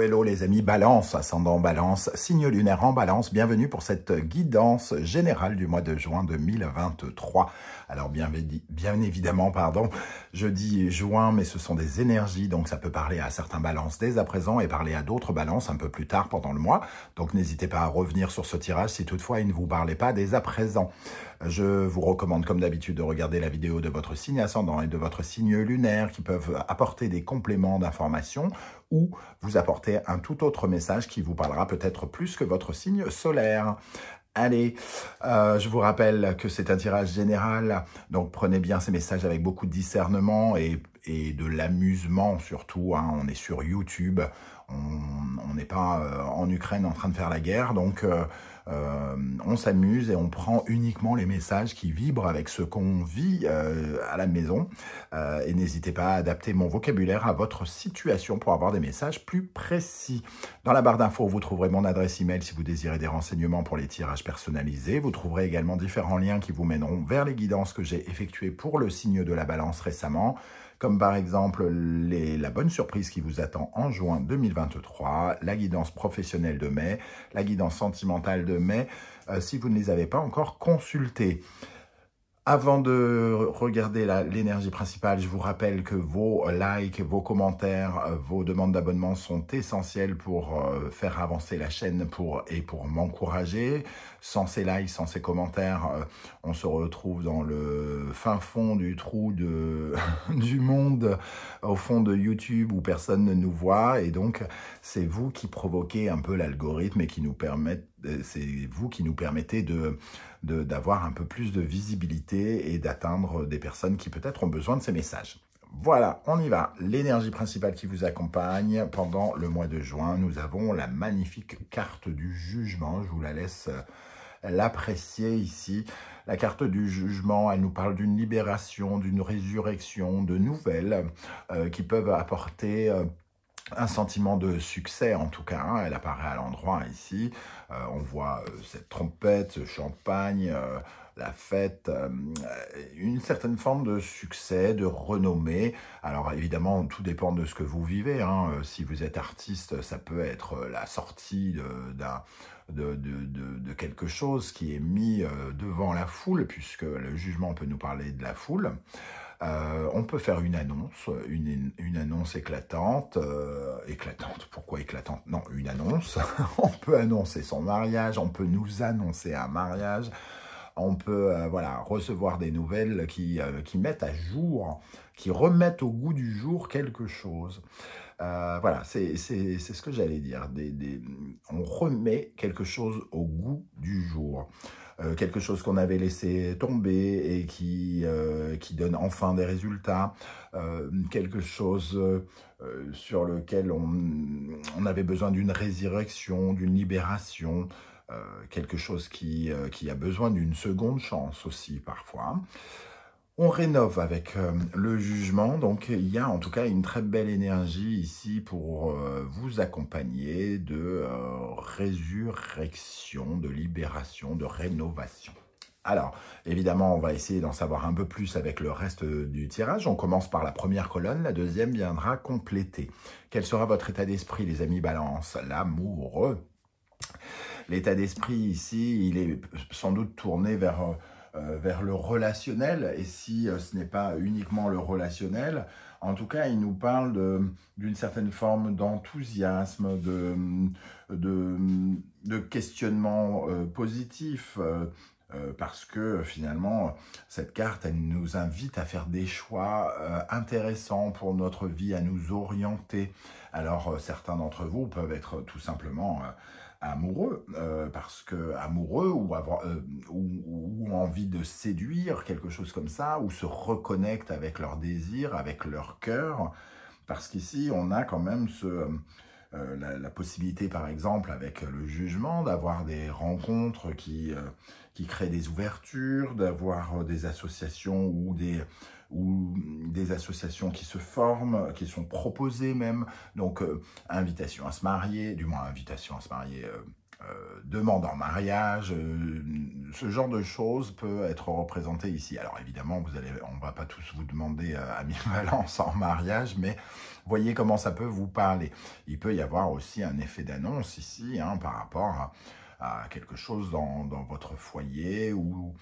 hello les amis, Balance, ascendant Balance, signe lunaire en Balance, bienvenue pour cette guidance générale du mois de juin 2023. Alors bien évidemment, je dis juin, mais ce sont des énergies, donc ça peut parler à certains balances dès à présent et parler à d'autres balances un peu plus tard pendant le mois. Donc n'hésitez pas à revenir sur ce tirage si toutefois il ne vous parlait pas dès à présent. Je vous recommande comme d'habitude de regarder la vidéo de votre signe ascendant et de votre signe lunaire qui peuvent apporter des compléments d'informations ou vous apporter un tout autre message qui vous parlera peut-être plus que votre signe solaire. Allez, je vous rappelle que c'est un tirage général, donc prenez bien ces messages avec beaucoup de discernement et de l'amusement surtout, hein. On est sur YouTube, on n'est pas en Ukraine en train de faire la guerre, donc on s'amuse et on prend uniquement les messages qui vibrent avec ce qu'on vit à la maison. Et n'hésitez pas à adapter mon vocabulaire à votre situation pour avoir des messages plus précis. Dans la barre d'infos, vous trouverez mon adresse email si vous désirez des renseignements pour les tirages personnalisés. Vous trouverez également différents liens qui vous mèneront vers les guidances que j'ai effectuées pour le signe de la Balance récemment, comme par exemple la bonne surprise qui vous attend en juin 2023, la guidance professionnelle de mai, la guidance sentimentale de mai, si vous ne les avez pas encore consultées. Avant de regarder l'énergie principale, je vous rappelle que vos likes, vos commentaires, vos demandes d'abonnement sont essentielles pour faire avancer la chaîne et pour m'encourager. Sans ces likes, sans ces commentaires, on se retrouve dans le fin fond du trou du monde, au fond de YouTube où personne ne nous voit. Et donc, c'est vous qui provoquez un peu l'algorithme et c'est vous qui nous permettez d'avoir un peu plus de visibilité et d'atteindre des personnes qui peut-être ont besoin de ces messages. Voilà, on y va. L'énergie principale qui vous accompagne pendant le mois de juin, nous avons la magnifique carte du jugement. Je vous la laisse l'apprécier ici. La carte du jugement, elle nous parle d'une libération, d'une résurrection, de nouvelles qui peuvent apporter un sentiment de succès, en tout cas, hein. Elle apparaît à l'endroit ici. On voit cette trompette, ce champagne, la fête, une certaine forme de succès, de renommée. Alors évidemment, tout dépend de ce que vous vivez, hein. Si vous êtes artiste, ça peut être la sortie de quelque chose qui est mis devant la foule, puisque le jugement peut nous parler de la foule. On peut faire une annonce, une annonce éclatante. Éclatante, pourquoi éclatante? Non, une annonce. On peut annoncer son mariage, on peut nous annoncer un mariage. On peut voilà, recevoir des nouvelles qui mettent à jour, qui remettent au goût du jour quelque chose. Voilà, c'est ce que j'allais dire. On remet quelque chose au goût du jour. Quelque chose qu'on avait laissé tomber et qui donne enfin des résultats. Quelque chose sur lequel on avait besoin d'une résurrection, d'une libération. Quelque chose qui a besoin d'une seconde chance aussi parfois. On rénove avec le jugement, donc il y a en tout cas une très belle énergie ici pour vous accompagner de résurrection, de libération, de rénovation. Alors, évidemment, on va essayer d'en savoir un peu plus avec le reste du tirage. On commence par la première colonne, la deuxième viendra compléter. Quel sera votre état d'esprit, les amis Balance? L'amoureux. L'état d'esprit ici, il est sans doute tourné vers le relationnel, et si ce n'est pas uniquement le relationnel, en tout cas, il nous parle d'une certaine forme d'enthousiasme, de questionnement positif, parce que finalement, cette carte, elle nous invite à faire des choix intéressants pour notre vie, à nous orienter. Alors, certains d'entre vous peuvent être tout simplement amoureux, parce que amoureux ou envie de séduire, quelque chose comme ça, ou se reconnectent avec leur désir, avec leur cœur, parce qu'ici, on a quand même la possibilité, par exemple, avec le jugement, d'avoir des rencontres qui créent des ouvertures, d'avoir des associations ou des associations qui se forment, qui sont proposées même. Donc, invitation à se marier, du moins invitation à se marier, demande en mariage, ce genre de choses peut être représenté ici. Alors évidemment, on ne va pas tous vous demander Ami Balance en mariage, mais voyez comment ça peut vous parler. Il peut y avoir aussi un effet d'annonce ici hein, par rapport à quelque chose dans votre foyer ou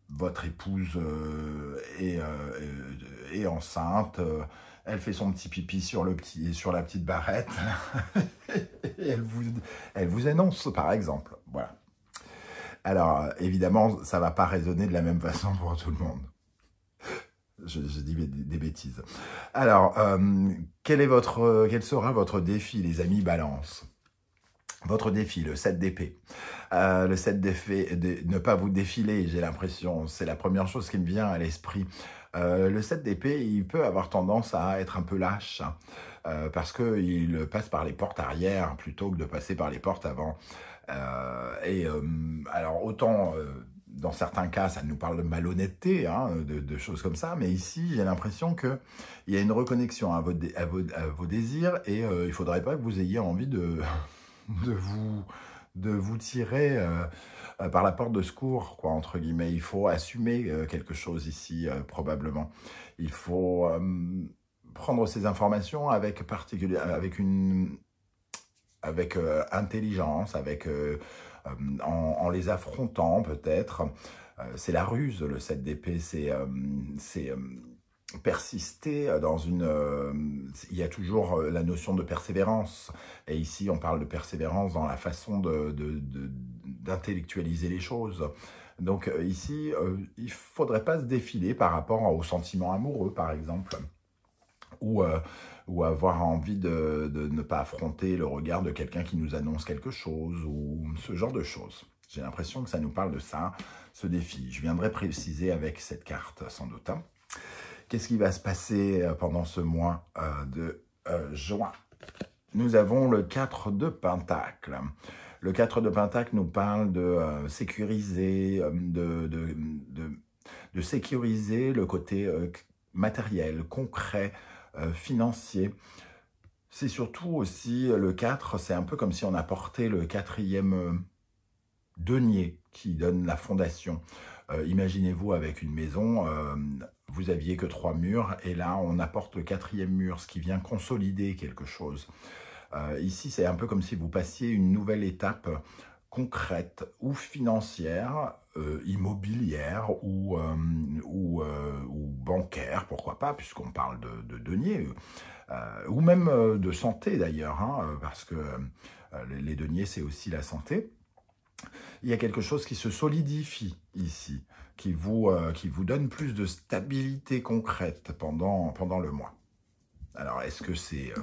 votre épouse est enceinte, elle fait son petit pipi sur la petite barrette et elle vous annonce par exemple. Voilà. Alors évidemment, ça ne va pas résonner de la même façon pour tout le monde. Je dis des bêtises. Alors, quel sera votre défi, les amis Balance? Votre défi, le 7 d'épée. Le 7 d'épée, ne pas vous défiler, j'ai l'impression. C'est la première chose qui me vient à l'esprit. Le 7 d'épée, il peut avoir tendance à être un peu lâche, hein, parce qu'il passe par les portes arrière plutôt que de passer par les portes avant. Alors, autant... dans certains cas, ça nous parle de malhonnêteté, hein, de choses comme ça, mais ici, j'ai l'impression qu'il y a une reconnexion à vos désirs et il ne faudrait pas que vous ayez envie de vous tirer par la porte de secours, quoi, entre guillemets. Il faut assumer quelque chose ici, probablement. Il faut prendre ces informations avec intelligence, en les affrontant peut-être. C'est la ruse, le 7 d'épée, c'est persister dans il y a toujours la notion de persévérance. Et ici, on parle de persévérance dans la façon d'intellectualiser les choses. Donc ici, il ne faudrait pas se défiler par rapport aux sentiments amoureux, par exemple. Ou avoir envie de ne pas affronter le regard de quelqu'un qui nous annonce quelque chose, ou ce genre de choses. J'ai l'impression que ça nous parle de ça, ce défi. Je viendrai préciser avec cette carte, sans doute. Hein. Qu'est-ce qui va se passer pendant ce mois de juin? Nous avons le 4 de Pentacles. Le 4 de Pentacles nous parle de sécuriser, de sécuriser le côté matériel, concret, financier. C'est surtout aussi le 4, c'est un peu comme si on apportait le 4e denier qui donne la fondation. Imaginez-vous avec une maison, vous aviez que 3 murs et là on apporte le 4e mur, ce qui vient consolider quelque chose. Ici c'est un peu comme si vous passiez une nouvelle étape concrète ou financière, immobilière ou bancaire, pourquoi pas, puisqu'on parle de deniers, ou même de santé d'ailleurs, hein, parce que les deniers c'est aussi la santé. Il y a quelque chose qui se solidifie ici, qui vous donne plus de stabilité concrète pendant le mois. Alors, est-ce que c'est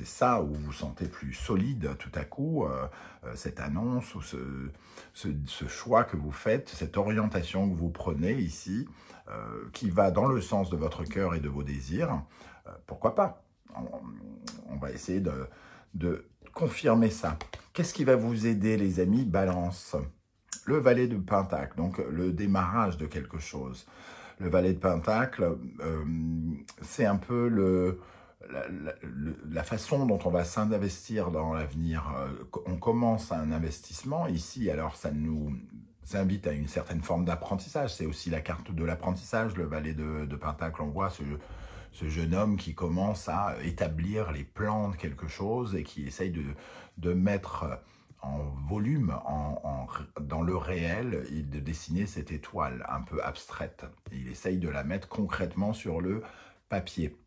ça où vous vous sentez plus solide tout à coup, cette annonce ou ce choix que vous faites, cette orientation que vous prenez ici, qui va dans le sens de votre cœur et de vos désirs, pourquoi pas? On va essayer de confirmer ça. Qu'est-ce qui va vous aider, les amis Balance? Le valet de Pentacle, donc le démarrage de quelque chose. Le valet de Pentacle, c'est un peu la façon dont on va s'investir dans l'avenir. On commence un investissement ici, alors ça nous invite à une certaine forme d'apprentissage. C'est aussi la carte de l'apprentissage, le valet de Pentacle. On voit ce jeune homme qui commence à établir les plans de quelque chose et qui essaye de mettre en volume, dans le réel, et de dessiner cette étoile un peu abstraite. Et il essaye de la mettre concrètement sur le papier.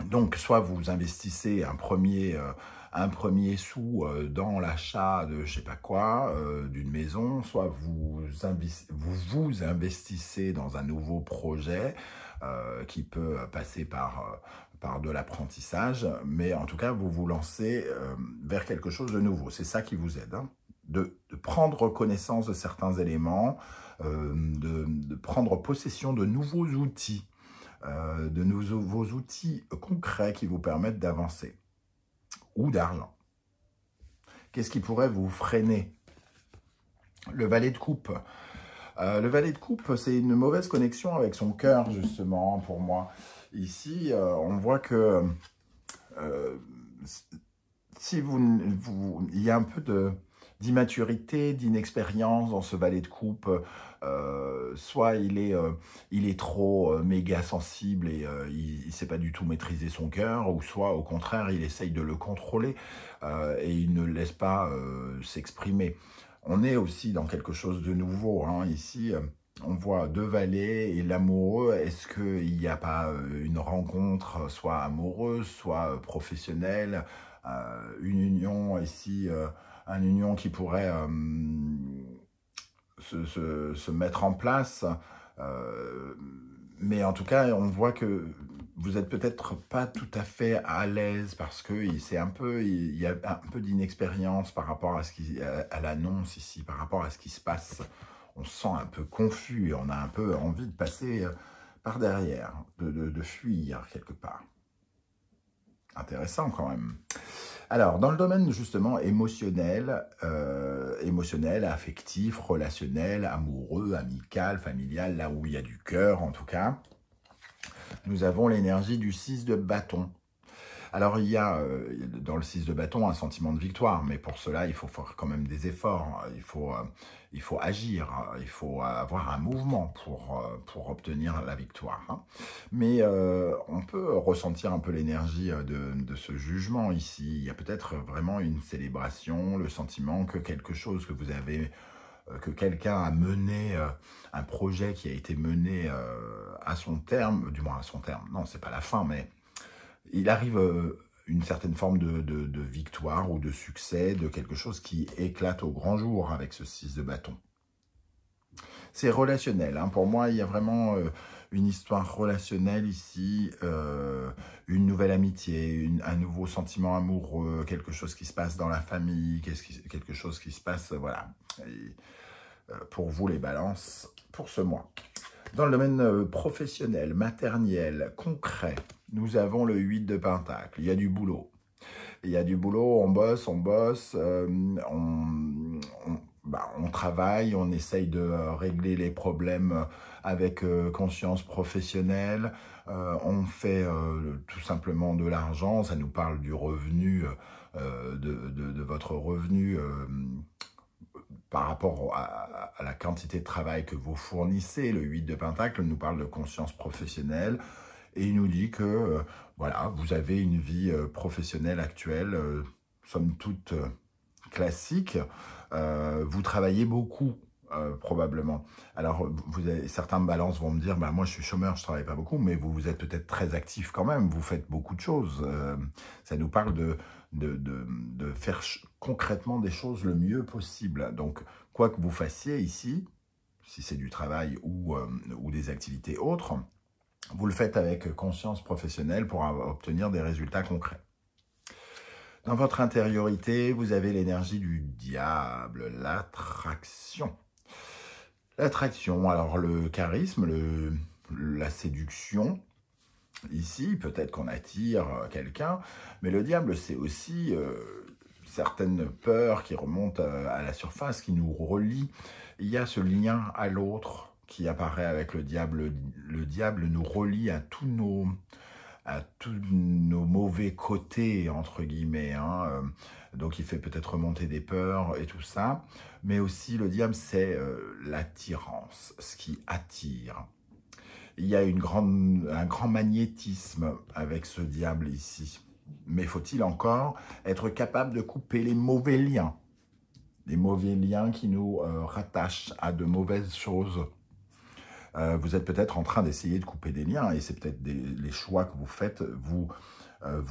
Donc, soit vous investissez un premier sou dans l'achat de je sais pas quoi, d'une maison, soit vous investissez dans un nouveau projet qui peut passer par de l'apprentissage, mais en tout cas, vous vous lancez vers quelque chose de nouveau. C'est ça qui vous aide, hein, de prendre connaissance de certains éléments, de prendre possession de nouveaux outils, de nouveaux outils concrets qui vous permettent d'avancer, ou d'argent. Qu'est-ce qui pourrait vous freiner? Le valet de coupe. Le valet de coupe, c'est une mauvaise connexion avec son cœur, justement, pour moi. Ici, on voit que si il y a un peu d'immaturité, d'inexpérience dans ce valet de coupe. Soit il est trop méga sensible et il ne sait pas du tout maîtriser son cœur, ou soit au contraire il essaye de le contrôler et il ne laisse pas s'exprimer. On est aussi dans quelque chose de nouveau, hein, ici. On voit deux valets et l'amoureux. Est-ce qu'il n'y a pas une rencontre, soit amoureuse, soit professionnelle, une union ici, une union qui pourrait se mettre en place. Mais en tout cas, on voit que vous n'êtes peut-être pas tout à fait à l'aise parce que il y a un peu d'inexpérience par rapport à l'annonce ici, par rapport à ce qui se passe. On se sent un peu confus et on a un peu envie de passer par derrière, de fuir quelque part. Intéressant quand même. Alors, dans le domaine justement émotionnel, affectif, relationnel, amoureux, amical, familial, là où il y a du cœur en tout cas, nous avons l'énergie du 6 de bâton. Alors, il y a dans le 6 de bâton un sentiment de victoire, mais pour cela, il faut faire quand même des efforts, il faut agir, il faut avoir un mouvement pour obtenir la victoire. Hein. Mais on peut ressentir un peu l'énergie de ce jugement ici. Il y a peut-être vraiment une célébration, le sentiment que quelque chose que vous avez, que quelqu'un a mené, un projet qui a été mené à son terme, du moins à son terme, non, c'est pas la fin, mais il arrive une certaine forme de victoire ou de succès, de quelque chose qui éclate au grand jour avec ce 6 de bâton. C'est relationnel. Hein. Pour moi, il y a vraiment une histoire relationnelle ici, une nouvelle amitié, un nouveau sentiment amoureux, quelque chose qui se passe dans la famille, quelque chose qui se passe, voilà. Et, pour vous, les balances, pour ce mois. Dans le domaine professionnel, matériel, concret, nous avons le 8 de Pentacle. Il y a du boulot. Il y a du boulot, on bosse, on travaille, on essaye de régler les problèmes avec conscience professionnelle. On fait tout simplement de l'argent. Ça nous parle du revenu, de votre revenu par rapport à la quantité de travail que vous fournissez. Le 8 de Pentacle nous parle de conscience professionnelle et il nous dit que voilà, vous avez une vie professionnelle actuelle, somme toute classique. Vous travaillez beaucoup, probablement. Alors, certains balances vont me dire, bah, moi je suis chômeur, je ne travaille pas beaucoup, mais vous êtes peut-être très actif quand même, vous faites beaucoup de choses. Ça nous parle de faire concrètement des choses le mieux possible. Donc, quoi que vous fassiez ici, si c'est du travail ou des activités autres, vous le faites avec conscience professionnelle pour obtenir des résultats concrets. Dans votre intériorité, vous avez l'énergie du diable, l'attraction. L'attraction, alors le charisme, la séduction. Ici, peut-être qu'on attire quelqu'un, mais le diable, c'est aussi certaines peurs qui remontent à la surface, qui nous relient. Il y a ce lien à l'autre qui apparaît avec le diable. Le diable nous relie à tous nos mauvais côtés, entre guillemets. Hein. Donc, il fait peut-être remonter des peurs et tout ça. Mais aussi, le diable, c'est l'attirance, ce qui attire. Il y a un grand magnétisme avec ce diable ici. Mais faut-il encore être capable de couper les mauvais liens? Les mauvais liens qui nous rattachent à de mauvaises choses. Vous êtes peut-être en train d'essayer de couper des liens et c'est peut-être les choix que vous faites vous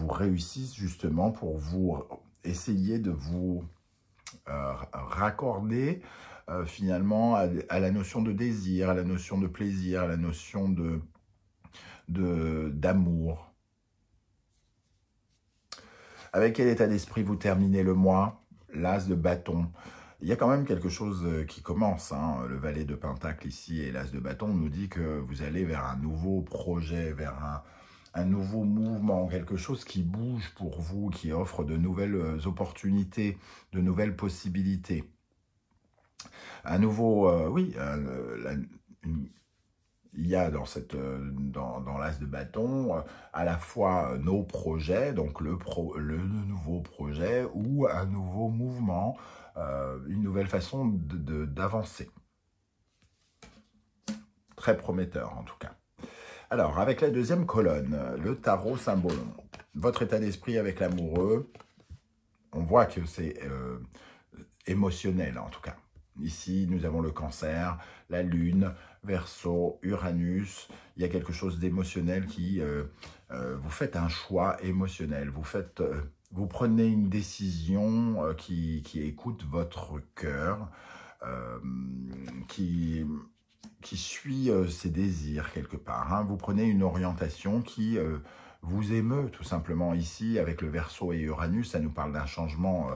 réussissent justement pour vous essayer de vous raccorder finalement à la notion de désir, à la notion de plaisir, à la notion d'amour. Avec quel état d'esprit vous terminez le mois? L'as de bâton. Il y a quand même quelque chose qui commence. Hein. Le valet de Pentacle ici et l'as de bâton nous dit que vous allez vers un nouveau projet, vers un nouveau mouvement, quelque chose qui bouge pour vous, qui offre de nouvelles opportunités, de nouvelles possibilités. Un nouveau, il y a dans l'as de bâton à la fois nos projets, donc le nouveau projet ou un nouveau mouvement, une nouvelle façon d'avancer. Très prometteur en tout cas. Alors, avec la deuxième colonne, le tarot symbole. Votre état d'esprit avec l'amoureux, on voit que c'est émotionnel en tout cas. Ici, nous avons le cancer, la lune, Verseau, Uranus. Il y a quelque chose d'émotionnel qui... vous faites un choix émotionnel. Vous prenez une décision qui écoute votre cœur, qui suit ses désirs quelque part. Hein. Vous prenez une orientation qui vous émeut tout simplement. Ici, avec le Verseau et Uranus, ça nous parle d'un changement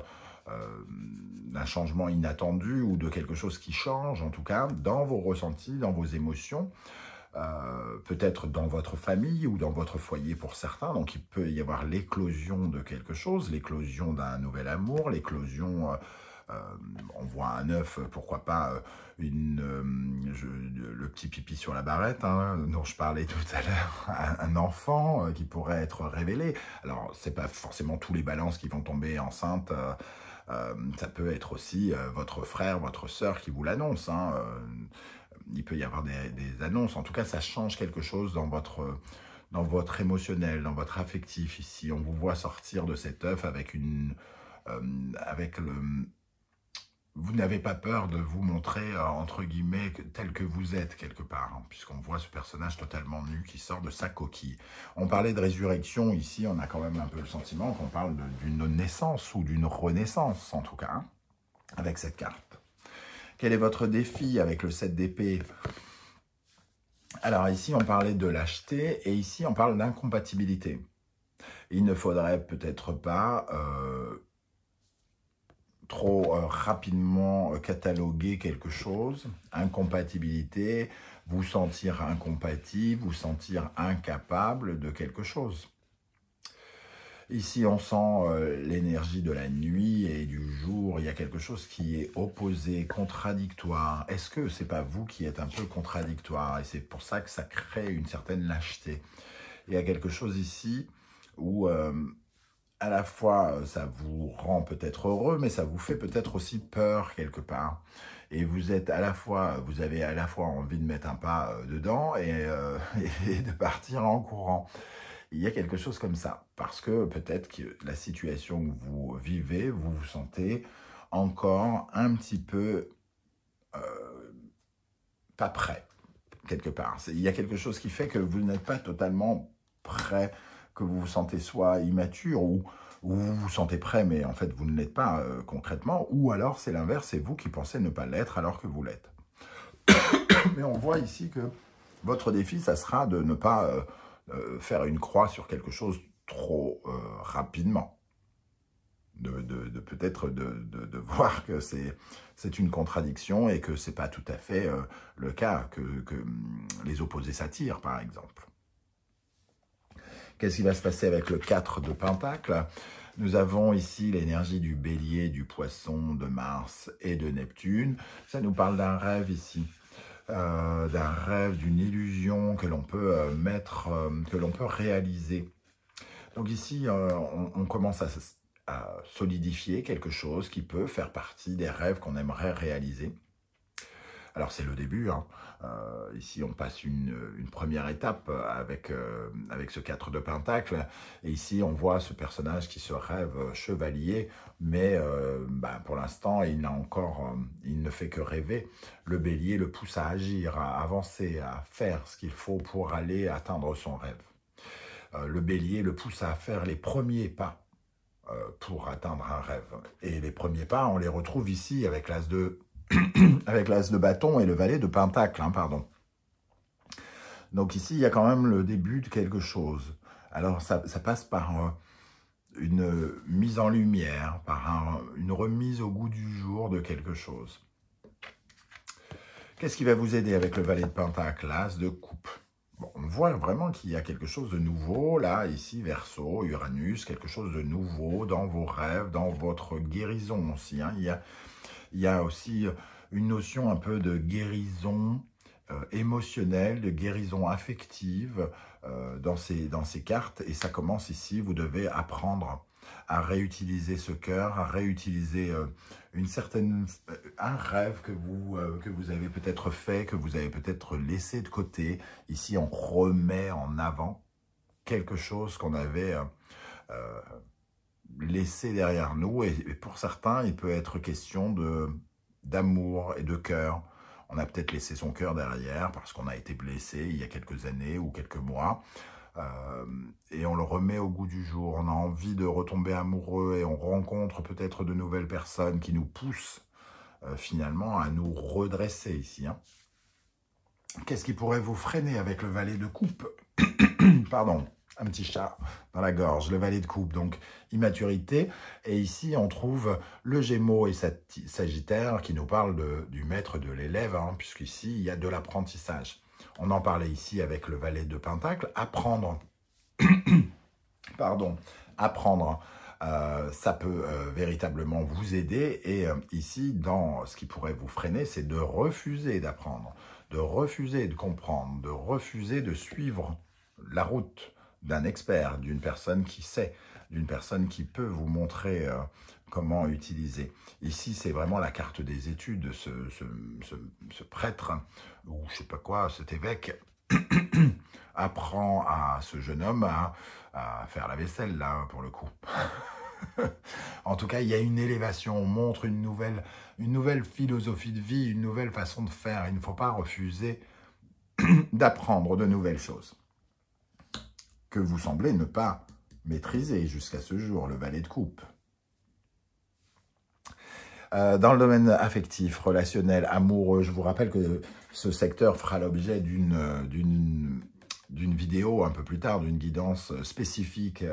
inattendu ou de quelque chose qui change, en tout cas, dans vos ressentis, dans vos émotions, peut-être dans votre famille ou dans votre foyer pour certains. Donc, il peut y avoir l'éclosion de quelque chose, l'éclosion d'un nouvel amour, l'éclosion... on voit un œuf, pourquoi pas le petit pipi sur la barrette, hein, dont je parlais tout à l'heure, un enfant qui pourrait être révélé. Alors, c'est pas forcément tous les balances qui vont tomber enceintes, ça peut être aussi votre frère, votre sœur qui vous l'annonce. Hein, il peut y avoir des annonces. En tout cas, ça change quelque chose dans votre émotionnel, dans votre affectif. Ici, on vous voit sortir de cet œuf avec vous n'avez pas peur de vous montrer, entre guillemets, tel que vous êtes, quelque part, hein, puisqu'on voit ce personnage totalement nu qui sort de sa coquille. On parlait de résurrection, ici, on a quand même un peu le sentiment qu'on parle d'une naissance ou d'une renaissance, en tout cas, hein, avec cette carte. Quel est votre défi avec le 7 d'épée? Alors ici, on parlait de lâcheté, et ici, on parle d'incompatibilité. Il ne faudrait peut-être pas... trop rapidement cataloguer quelque chose, incompatibilité, vous sentir incompatible, vous sentir incapable de quelque chose. Ici, on sent l'énergie de la nuit et du jour, il y a quelque chose qui est opposé, contradictoire. Est-ce que c'est pas vous qui êtes un peu contradictoire? Et c'est pour ça que ça crée une certaine lâcheté. Il y a quelque chose ici où... à la fois, ça vous rend peut-être heureux, mais ça vous fait peut-être aussi peur quelque part. Et vous avez à la fois envie de mettre un pas dedans et de partir en courant. Il y a quelque chose comme ça, parce que peut-être que la situation où vous vivez, vous vous sentez encore un petit peu pas prêt, quelque part. Il y a quelque chose qui fait que vous n'êtes pas totalement prêt, que vous vous sentez soit immature ou vous vous sentez prêt, mais en fait vous ne l'êtes pas concrètement, ou alors c'est l'inverse, c'est vous qui pensez ne pas l'être alors que vous l'êtes. Mais on voit ici que votre défi, ça sera de ne pas faire une croix sur quelque chose trop rapidement. Peut-être de voir que c'est une contradiction et que ce n'est pas tout à fait le cas, que les opposés s'attirent, par exemple. Qu'est-ce qui va se passer avec le 4 de Pentacle? Nous avons ici l'énergie du Bélier, du Poisson, de Mars et de Neptune. Ça nous parle d'un rêve ici, d'un rêve, d'une illusion que l'on peut que l'on peut réaliser. Donc ici, on commence à solidifier quelque chose qui peut faire partie des rêves qu'on aimerait réaliser. Alors c'est le début, hein. Ici on passe une première étape avec ce 4 de Pentacle, et ici on voit ce personnage qui se rêve chevalier, mais pour l'instant il ne fait que rêver. Le Bélier le pousse à agir, à avancer, à faire ce qu'il faut pour aller atteindre son rêve. Le Bélier le pousse à faire les premiers pas pour atteindre un rêve. Et les premiers pas, on les retrouve ici avec l'as de bâton et le valet de pentacle, hein, pardon. Donc ici, il y a quand même le début de quelque chose. Alors ça passe par une mise en lumière, par une remise au goût du jour de quelque chose. Qu'est-ce qui va vous aider avec le valet de pentacle? L'as de coupe. Bon, on voit vraiment qu'il y a quelque chose de nouveau, là, ici, Verseau, Uranus, quelque chose de nouveau dans vos rêves, dans votre guérison aussi. Hein. Il y a aussi une notion un peu de guérison, émotionnelle, de guérison affective dans ces cartes. Et ça commence ici, vous devez apprendre à réutiliser ce cœur, à réutiliser un rêve que vous avez peut-être fait, que vous avez peut-être laissé de côté. Ici, on remet en avant quelque chose qu'on avait laissé derrière nous. Et pour certains, il peut être question d'amour et de cœur. On a peut-être laissé son cœur derrière parce qu'on a été blessé il y a quelques années ou quelques mois. Et on le remet au goût du jour. On a envie de retomber amoureux et on rencontre peut-être de nouvelles personnes qui nous poussent finalement à nous redresser ici. Hein. Qu'est-ce qui pourrait vous freiner avec le valet de coupe? Pardon, un petit chat dans la gorge, le valet de coupe, donc immaturité. Et ici, on trouve le Gémeaux et Sagittaire qui nous parlent du maître de l'élève, hein, puisqu'ici, il y a de l'apprentissage. On en parlait ici avec le valet de Pentacle. Apprendre, pardon, apprendre, ça peut véritablement vous aider. Et ici, dans ce qui pourrait vous freiner, c'est de refuser d'apprendre, de refuser de comprendre, de refuser de suivre la route d'un expert, d'une personne qui sait, d'une personne qui peut vous montrer comment utiliser. Ici, c'est vraiment la carte des études, ce prêtre, ou je sais pas quoi, cet évêque, apprend à ce jeune homme à faire la vaisselle, là, pour le coup. En tout cas, il y a une élévation, on montre une nouvelle philosophie de vie, une nouvelle façon de faire. Il ne faut pas refuser d'apprendre de nouvelles choses que vous semblez ne pas maîtriser jusqu'à ce jour, le valet de coupe. Dans le domaine affectif, relationnel, amoureux, je vous rappelle que ce secteur fera l'objet d'une vidéo un peu plus tard, d'une guidance spécifique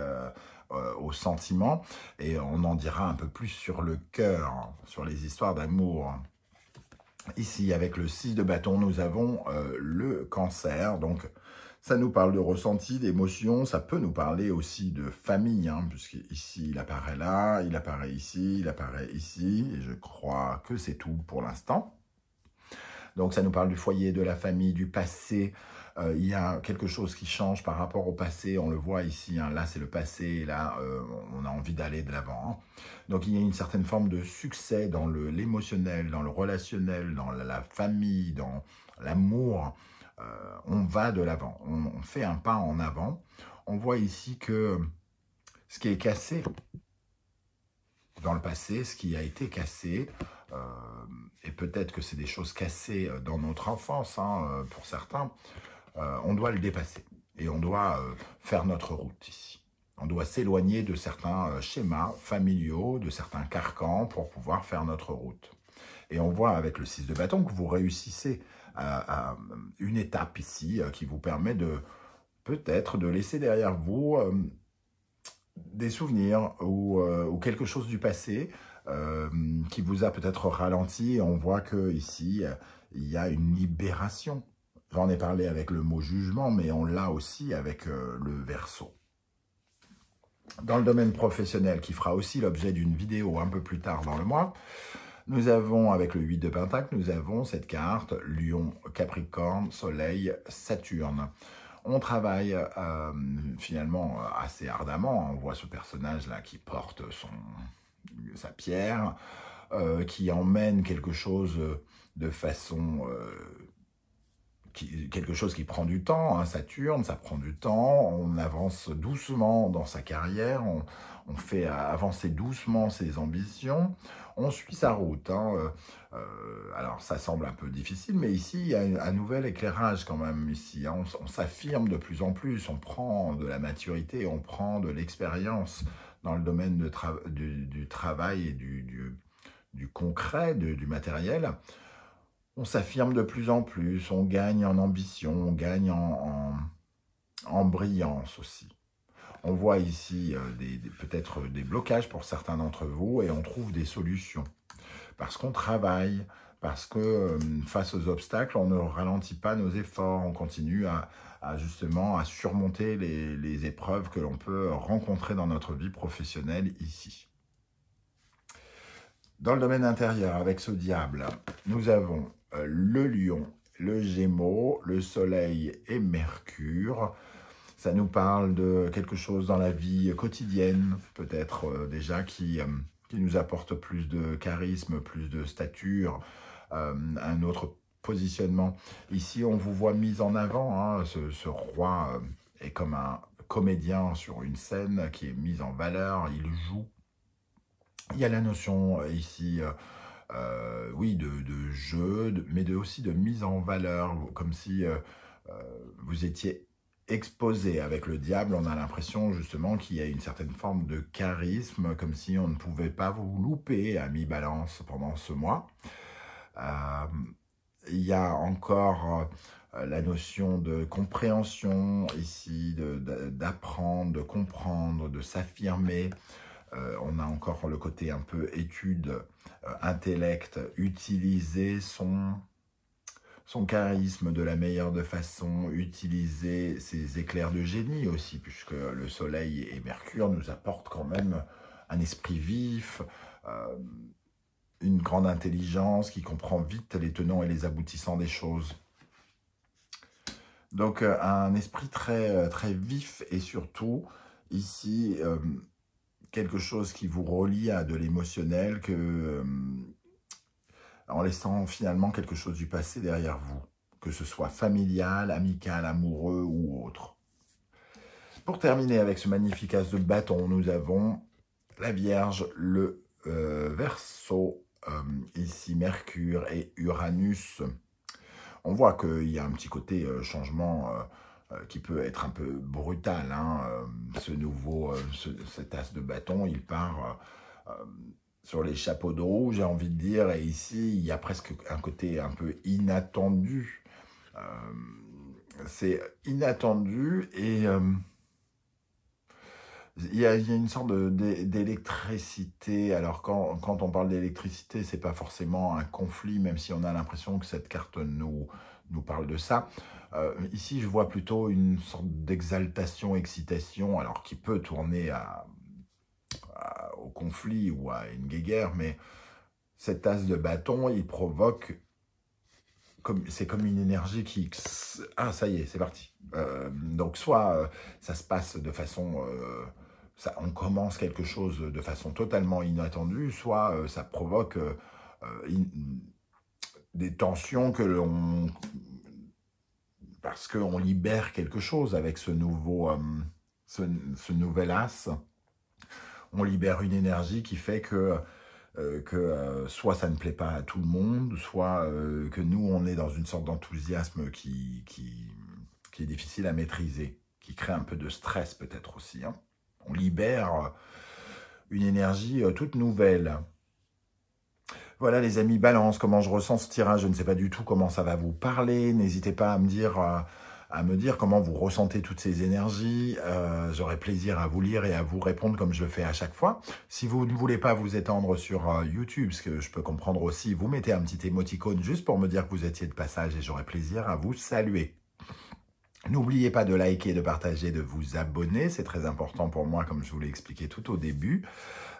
aux sentiments, et on en dira un peu plus sur le cœur, sur les histoires d'amour. Ici, avec le 6 de bâton, nous avons le cancer, donc ça nous parle de ressenti, d'émotion, ça peut nous parler aussi de famille, hein, puisqu'ici, il apparaît là, il apparaît ici, il apparaît ici, et je crois que c'est tout pour l'instant. Donc, ça nous parle du foyer, de la famille, du passé. Il y a quelque chose qui change par rapport au passé, on le voit ici, hein, là, c'est le passé, et là, on a envie d'aller de l'avant. Hein. Donc, il y a une certaine forme de succès dans l'émotionnel, dans le relationnel, dans la famille, dans l'amour. On va de l'avant, on fait un pas en avant. On voit ici que ce qui est cassé dans le passé, ce qui a été cassé, et peut-être que c'est des choses cassées dans notre enfance, hein, pour certains, on doit le dépasser. Et on doit faire notre route ici. On doit s'éloigner de certains schémas familiaux, de certains carcans pour pouvoir faire notre route. Et on voit avec le 6 de bâton que vous réussissez à une étape ici qui vous permet peut-être de laisser derrière vous des souvenirs ou quelque chose du passé qui vous a peut-être ralenti. Et on voit que ici il y a une libération. J'en ai parlé avec le mot jugement, mais on l'a aussi avec le Verseau. Dans le domaine professionnel, qui fera aussi l'objet d'une vidéo un peu plus tard dans le mois, nous avons, avec le 8 de Pentacle, nous avons cette carte, Lion, Capricorne, Soleil, Saturne. On travaille finalement assez ardemment. On voit ce personnage-là qui porte sa pierre, qui emmène quelque chose de façon... quelque chose qui prend du temps, hein, Saturne, ça prend du temps, on avance doucement dans sa carrière, on fait avancer doucement ses ambitions, on suit sa route. Hein, alors ça semble un peu difficile, mais ici il y a un nouvel éclairage quand même, ici, hein, on s'affirme de plus en plus, on prend de la maturité, on prend de l'expérience dans le domaine du travail et du concret, du matériel. On s'affirme de plus en plus, on gagne en ambition, on gagne en brillance aussi. On voit ici peut-être des blocages pour certains d'entre vous et on trouve des solutions. Parce qu'on travaille, parce que face aux obstacles, on ne ralentit pas nos efforts, on continue justement à surmonter les épreuves que l'on peut rencontrer dans notre vie professionnelle ici. Dans le domaine intérieur, avec ce diable, nous avons le lion, le Gémeaux, le Soleil et Mercure. Ça nous parle de quelque chose dans la vie quotidienne, peut-être déjà, qui nous apporte plus de charisme, plus de stature, un autre positionnement. Ici, on vous voit mis en avant, hein, ce roi est comme un comédien sur une scène qui est mise en valeur, il joue. Il y a la notion ici, oui, de jeu, mais aussi de mise en valeur, comme si vous étiez exposé avec le diable. On a l'impression justement qu'il y a une certaine forme de charisme, comme si on ne pouvait pas vous louper à mi-balance pendant ce mois. Il y a encore la notion de compréhension ici, d'apprendre, de comprendre, de s'affirmer. On a encore le côté un peu étude, intellect, utiliser son charisme de la meilleure de façon, utiliser ses éclairs de génie aussi, puisque le Soleil et Mercure nous apportent quand même un esprit vif, une grande intelligence qui comprend vite les tenants et les aboutissants des choses. Donc un esprit très, très vif et surtout ici quelque chose qui vous relie à de l'émotionnel, en laissant finalement quelque chose du passé derrière vous, que ce soit familial, amical, amoureux ou autre. Pour terminer avec ce magnifique as de bâton, nous avons la Vierge, le Verseau, ici Mercure et Uranus. On voit qu'il y a un petit côté changement qui peut être un peu brutal. Hein. Cet as de bâton, il part sur les chapeaux de roue, j'ai envie de dire. Et ici, il y a presque un côté un peu inattendu. C'est inattendu et il y a une sorte d'électricité. Alors, quand on parle d'électricité, c'est pas forcément un conflit, même si on a l'impression que cette carte nous parle de ça. Ici, je vois plutôt une sorte d'exaltation, excitation, alors qui peut tourner au conflit ou à une guéguerre, mais cet as de bâton, il provoque, c'est comme une énergie qui... Ah, ça y est, c'est parti. Donc, soit ça se passe de façon... on commence quelque chose de façon totalement inattendue, soit ça provoque des tensions parce qu'on libère quelque chose avec ce nouvel as. On libère une énergie qui fait que soit ça ne plaît pas à tout le monde, soit que nous, on est dans une sorte d'enthousiasme qui est difficile à maîtriser, qui crée un peu de stress peut-être aussi. Hein. On libère une énergie toute nouvelle. Voilà les amis, Balance, comment je ressens ce tirage, je ne sais pas du tout comment ça va vous parler. N'hésitez pas à me dire comment vous ressentez toutes ces énergies. J'aurai plaisir à vous lire et à vous répondre comme je le fais à chaque fois. Si vous ne voulez pas vous étendre sur YouTube, ce que je peux comprendre aussi, vous mettez un petit émoticône juste pour me dire que vous étiez de passage et j'aurai plaisir à vous saluer. N'oubliez pas de liker, de partager, de vous abonner. C'est très important pour moi, comme je vous l'ai expliqué tout au début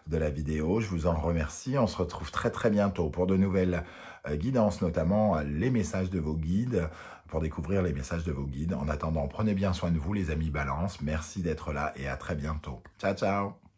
de la vidéo. Je vous en remercie. On se retrouve très très bientôt pour de nouvelles guidances, notamment les messages de vos guides, pour découvrir les messages de vos guides. En attendant, prenez bien soin de vous les amis Balance. Merci d'être là et à très bientôt. Ciao, ciao.